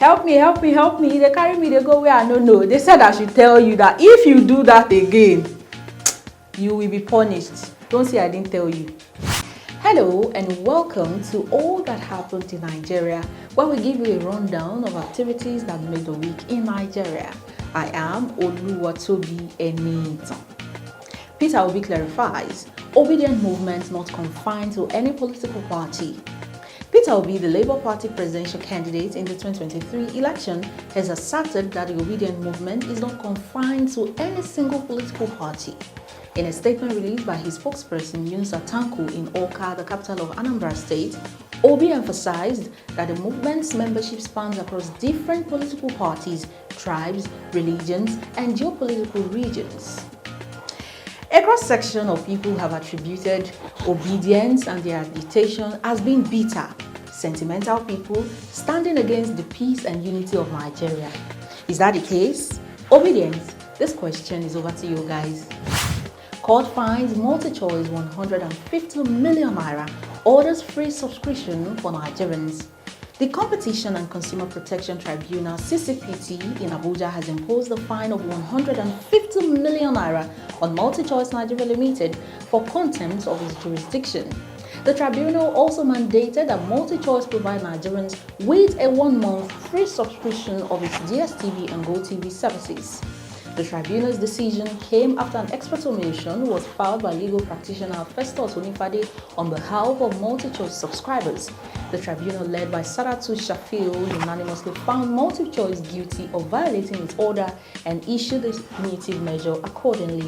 Help me, help me, help me. They carry me, they go where I don't know. They said I should tell you that if you do that again, you will be punished. Don't say I didn't tell you. Hello and welcome to All That Happened in Nigeria, where we give you a rundown of activities that made the week in Nigeria. I am Oluwatobi Enitan. Peter Obi clarifies, Obidient movement not confined to any political party. Peter Obi, the Labour Party presidential candidate in the 2023 election, has asserted that the Obidient movement is not confined to any single political party. In a statement released by his spokesperson Yunusa Tanko in Awka, the capital of Anambra State, Obi emphasized that the movement's membership spans across different political parties, tribes, religions, and geopolitical regions. A cross-section of people have attributed obedience and their agitation as being bitter, sentimental people standing against the peace and unity of Nigeria. Is that the case? Obedience, this question is over to you guys. Court finds multi-choice 150 million naira, orders free subscription for Nigerians. The Competition and Consumer Protection Tribunal (CCPT) in Abuja has imposed a fine of 150 million naira on MultiChoice Nigeria Limited for contempt of its jurisdiction. The tribunal also mandated that MultiChoice provide Nigerians with a 1-month free subscription of its DSTV and GoTV services. The tribunal's decision came after an expert motion was filed by legal practitioner Festus Onifade on behalf of MultiChoice subscribers. The tribunal, led by Saratu Shafil, unanimously found MultiChoice guilty of violating its order and issued a punitive measure accordingly.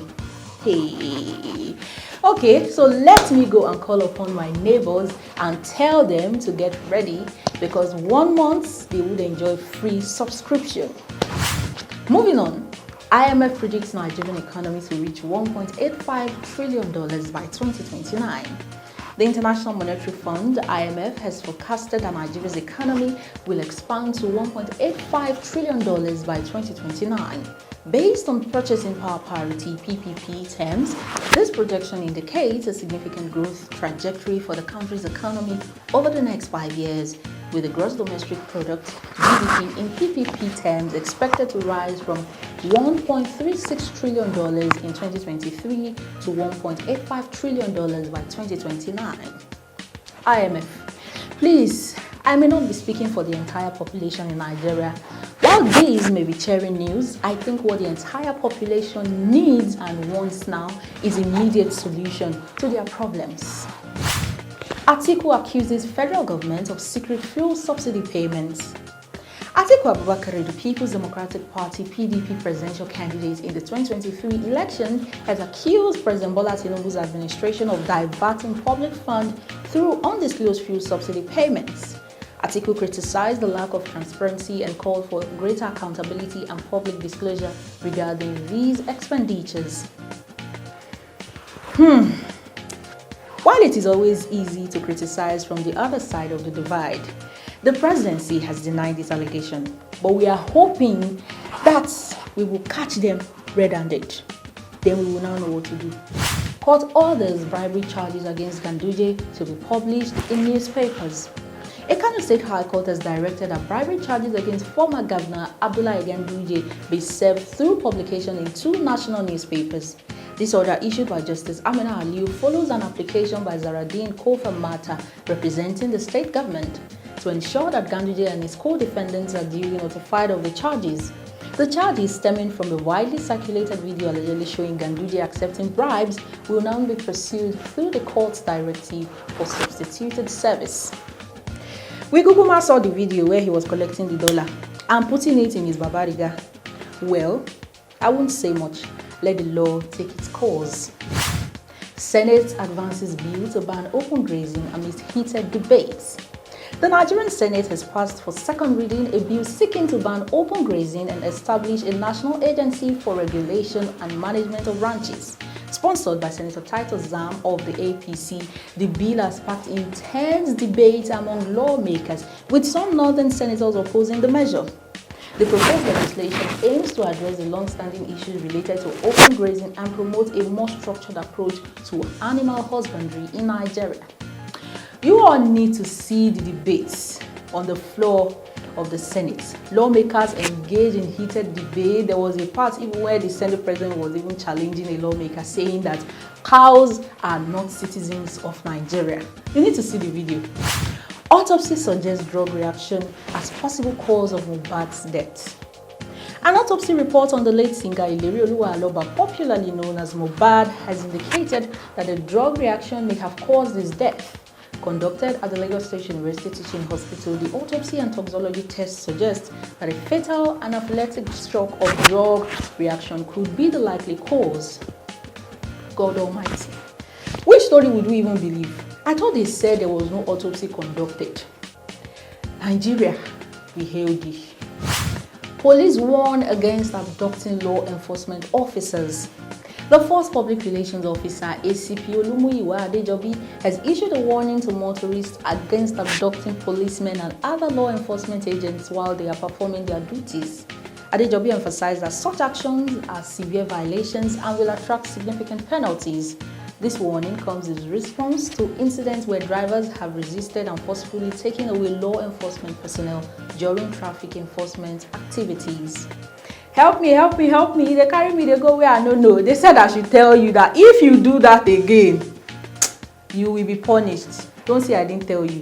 Hey. Okay, so let me go and call upon my neighbors and tell them to get ready because 1 month they would enjoy free subscription. Moving on. IMF predicts Nigerian economy to reach $1.85 trillion by 2029. The International Monetary Fund, IMF, has forecasted that Nigeria's economy will expand to $1.85 trillion by 2029. Based on purchasing power parity (PPP) terms, this projection indicates a significant growth trajectory for the country's economy over the next 5 years, with the gross domestic product (GDP) in PPP terms expected to rise from $1.36 trillion in 2023 to $1.85 trillion by 2029. IMF, please, I may not be speaking for the entire population in Nigeria. While these may be cheering news, I think what the entire population needs and wants now is immediate solution to their problems. Atiku accuses federal government of secret fuel subsidy payments. Atiku Abubakar, the People's Democratic Party (PDP) presidential candidate in the 2023 election, has accused President Bola Tinubu's administration of diverting public funds through undisclosed fuel subsidy payments. Atiku criticized the lack of transparency and called for greater accountability and public disclosure regarding these expenditures. While it is always easy to criticize from the other side of the divide, the presidency has denied this allegation, but we are hoping that we will catch them red-handed. Then we will now know what to do. Court orders bribery charges against Ganduje to be published in newspapers. A Kano State High Court has directed that bribery charges against former Governor Abdullahi Ganduje be served through publication in 2 national newspapers. This order, issued by Justice Amina Aliyu, follows an application by Zaradin Kofa Mata, representing the state government, to ensure that Ganduje and his co-defendants are duly notified of the charges. The charges, stemming from the widely circulated video allegedly showing Ganduje accepting bribes, will now be pursued through the court's directive for substituted service. We Guguma saw the video where he was collecting the dollar and putting it in his babariga. Well, I won't say much. Let the law take its course. Senate advances bill to ban open grazing amidst heated debates. The Nigerian Senate has passed for second reading a bill seeking to ban open grazing and establish a national agency for regulation and management of ranches. Sponsored by Senator Titus Zam of the APC, the bill has sparked intense debate among lawmakers, with some northern senators opposing the measure. The proposed legislation aims to address the long-standing issues related to open grazing and promote a more structured approach to animal husbandry in Nigeria. You all need to see the debates on the floor of the Senate. Lawmakers engaged in heated debate. There was a part even where the Senate president was even challenging a lawmaker, saying that cows are not citizens of Nigeria. You need to see the video. Autopsy suggests drug reaction as possible cause of Mohbad's death. An autopsy report on the late singer Ileri Oluwaloba, popularly known as Mohbad, has indicated that a drug reaction may have caused his death. Conducted at the Lagos State University Teaching Hospital, the autopsy and toxicology tests suggest that a fatal anaphylactic shock or drug reaction could be the likely cause. God Almighty. Which story would we even believe? I thought they said there was no autopsy conducted. Nigeria, we hail thee. Police warn against abducting law enforcement officers. The first public relations officer, ACP Olumuyiwa Adejobi, has issued a warning to motorists against abducting policemen and other law enforcement agents while they are performing their duties. Adejobi emphasized that such actions are severe violations and will attract significant penalties. This warning comes in response to incidents where drivers have resisted and forcefully taken away law enforcement personnel during traffic enforcement activities. Help me, help me, help me. They carry me, they go where I don't know. They said I should tell you that if you do that again, you will be punished. Don't say I didn't tell you.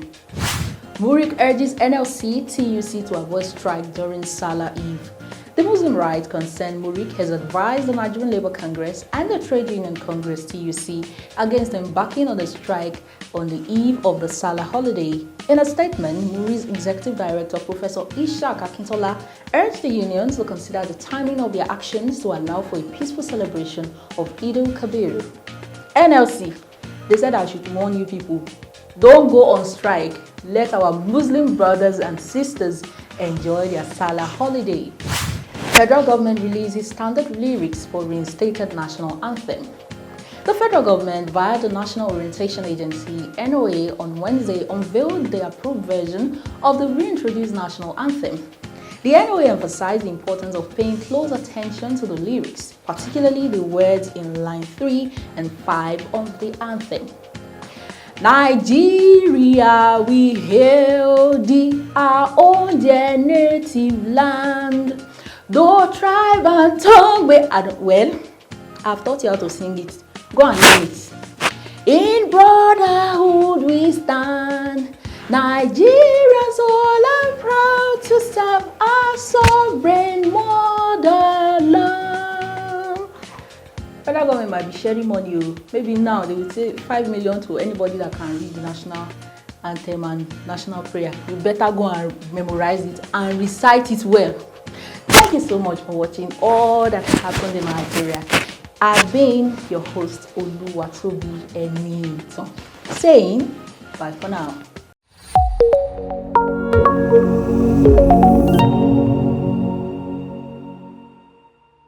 Murik urges NLC, TUC to avoid strike during Salah Eve. The Muslim Rights Concern Murik has advised the Nigerian Labour Congress and the Trade Union Congress TUC against embarking on a strike on the eve of the Salah holiday. In a statement, Murik's Executive Director Professor Ishaq Akintola urged the unions to consider the timing of their actions to allow for a peaceful celebration of Eid al-Kabir. NLC, they said I should warn you people, don't go on strike. Let our Muslim brothers and sisters enjoy their Salah holiday. Federal government releases standard lyrics for reinstated national anthem. The federal government, via the National Orientation Agency, NOA, on Wednesday unveiled the approved version of the reintroduced national anthem. The NOA emphasized the importance of paying close attention to the lyrics, particularly the words in line 3 and 5 of the anthem. Nigeria, we hail thee, our own dear native land. Though tribe and tongue, I've taught you how to sing it. Go and learn it. In brotherhood we stand. Nigerians all are proud to serve our sovereign motherland. Federal government might be sharing money. Maybe now they will say 5 million to anybody that can read the national anthem and national prayer. You better go and memorize it and recite it well. Thank you so much for watching all that happened in Nigeria. I've been your host, Oluwatobi Enito, saying bye for now.